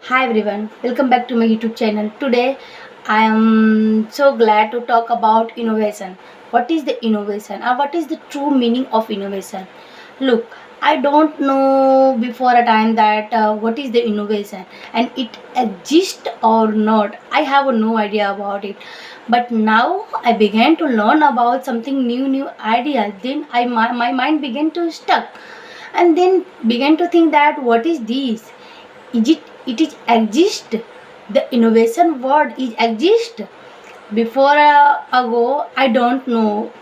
Hi everyone, welcome back to my YouTube channel. Today I am so glad to talk about innovation. What is the innovation or what is the true meaning of innovation? Look, I don't know before a time that what is the innovation and it exists or not. I have no idea about it. But now I began to learn about something new ideas. Then my mind began to stuck and then began to think that what is this? It is exist, the innovation word is exist. Before ago I don't know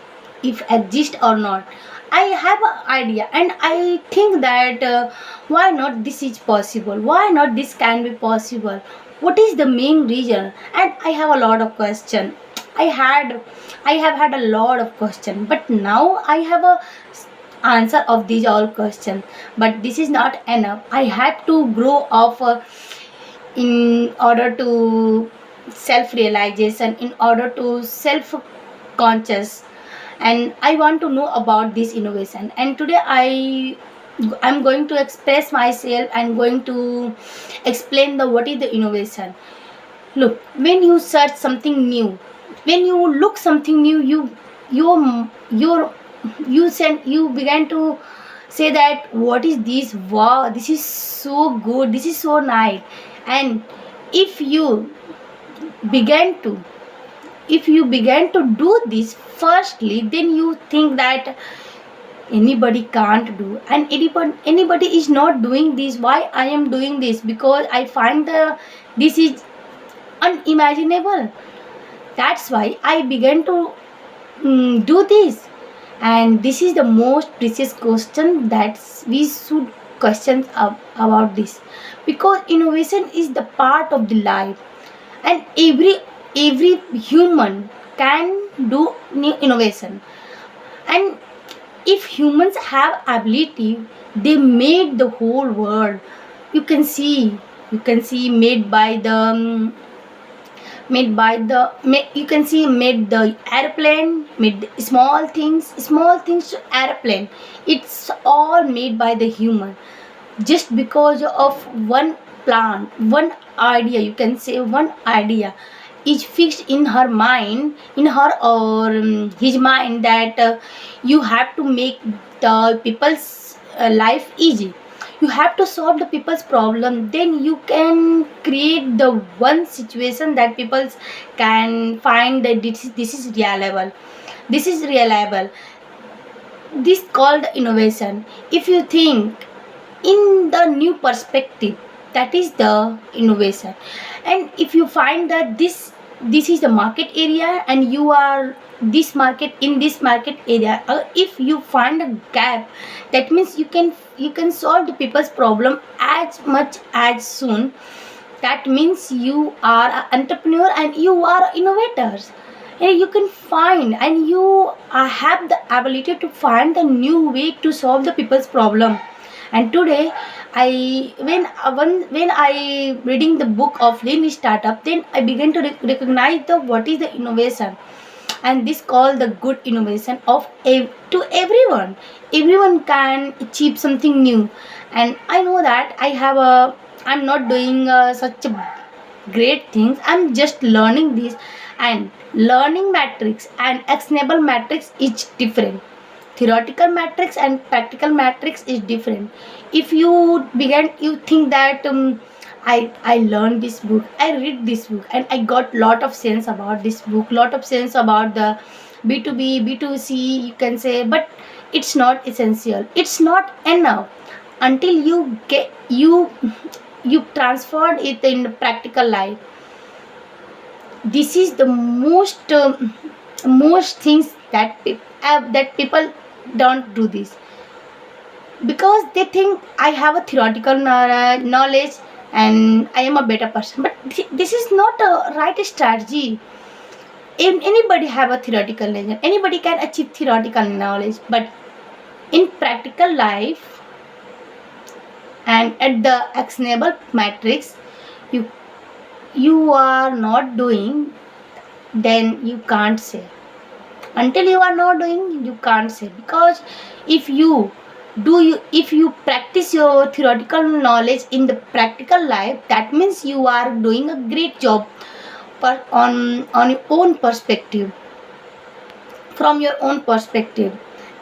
if exist or not. I have an idea and I think that why not this is possible, why not this can be possible, what is the main reason. And I have a lot of question. I have had a lot of question, but now I have a answer of these all questions. But this is not enough. I had to grow up in order to self realization, in order to self conscious, and I want to know about this innovation. And today I'm going to express myself and going to explain the what is the innovation. Look, when you search something new, when you look something new, you you began to say that what is this, wow, this is so good, this is so nice. And if you began to if you began to do this firstly, then you think that anybody can't do, and anybody is not doing this, why I am doing this, because I find the this is unimaginable. That's why I began to do this. And this is the most precious question that we should question about this, because innovation is the part of the life, and every human can do new innovation. And if humans have ability, they made the whole world. You can see made by the you can see made the airplane, made the small things to airplane. It's all made by the human, just because of one plant, one idea. You can say one idea is fixed in her mind, in her or his mind, that you have to make the people's life easy. You have to solve the people's problem, then you can create the one situation that people can find that this is reliable, this is reliable. This called innovation. If you think in the new perspective, that is the innovation. And if you find that this is the market area and you are this market, in this market area, if you find a gap, that means you can solve the people's problem as much as soon. That means you are an entrepreneur and you are innovators. And you can find, and you have the ability to find the new way to solve the people's problem. And today I when I reading the book of Lean Startup, then I began to recognize the what is the innovation. And this called the good innovation of to everyone can achieve something new. And I know that I'm not doing such a great things, I'm just learning this. And learning matrix and actionable matrix is different. Theoretical matrix and practical matrix is different. If you think that I learned this book, I read this book, and I got lot of sense about this book, lot of sense about the B2B, B2C, you can say. But it's not essential, it's not enough until you transferred it in the practical life. This is the most things that people don't do this, because they think I have a theoretical knowledge and I am a better person. But this is not a right strategy. Anybody have a theoretical knowledge, anybody can achieve theoretical knowledge, but in practical life and at the actionable matrix, you you are not doing, then you can't say. Until you are not doing, you can't say. Because if you do you if you practice your theoretical knowledge in the practical life, that means you are doing a great job on your own perspective, from your own perspective.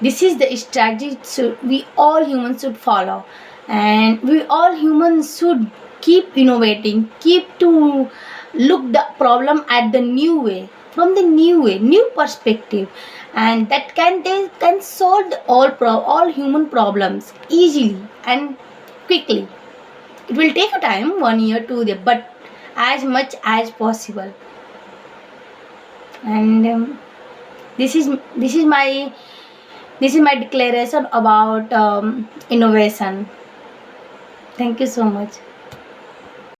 This is the strategy we all humans should follow, and we all humans should keep innovating, keep to look the problem at the new way, from the new way, new perspective, and that they can solve all human problems easily and quickly. It will take a time, 1 year, 2 year, but as much as possible. And this is this is my this is my declaration about innovation. Thank you so much.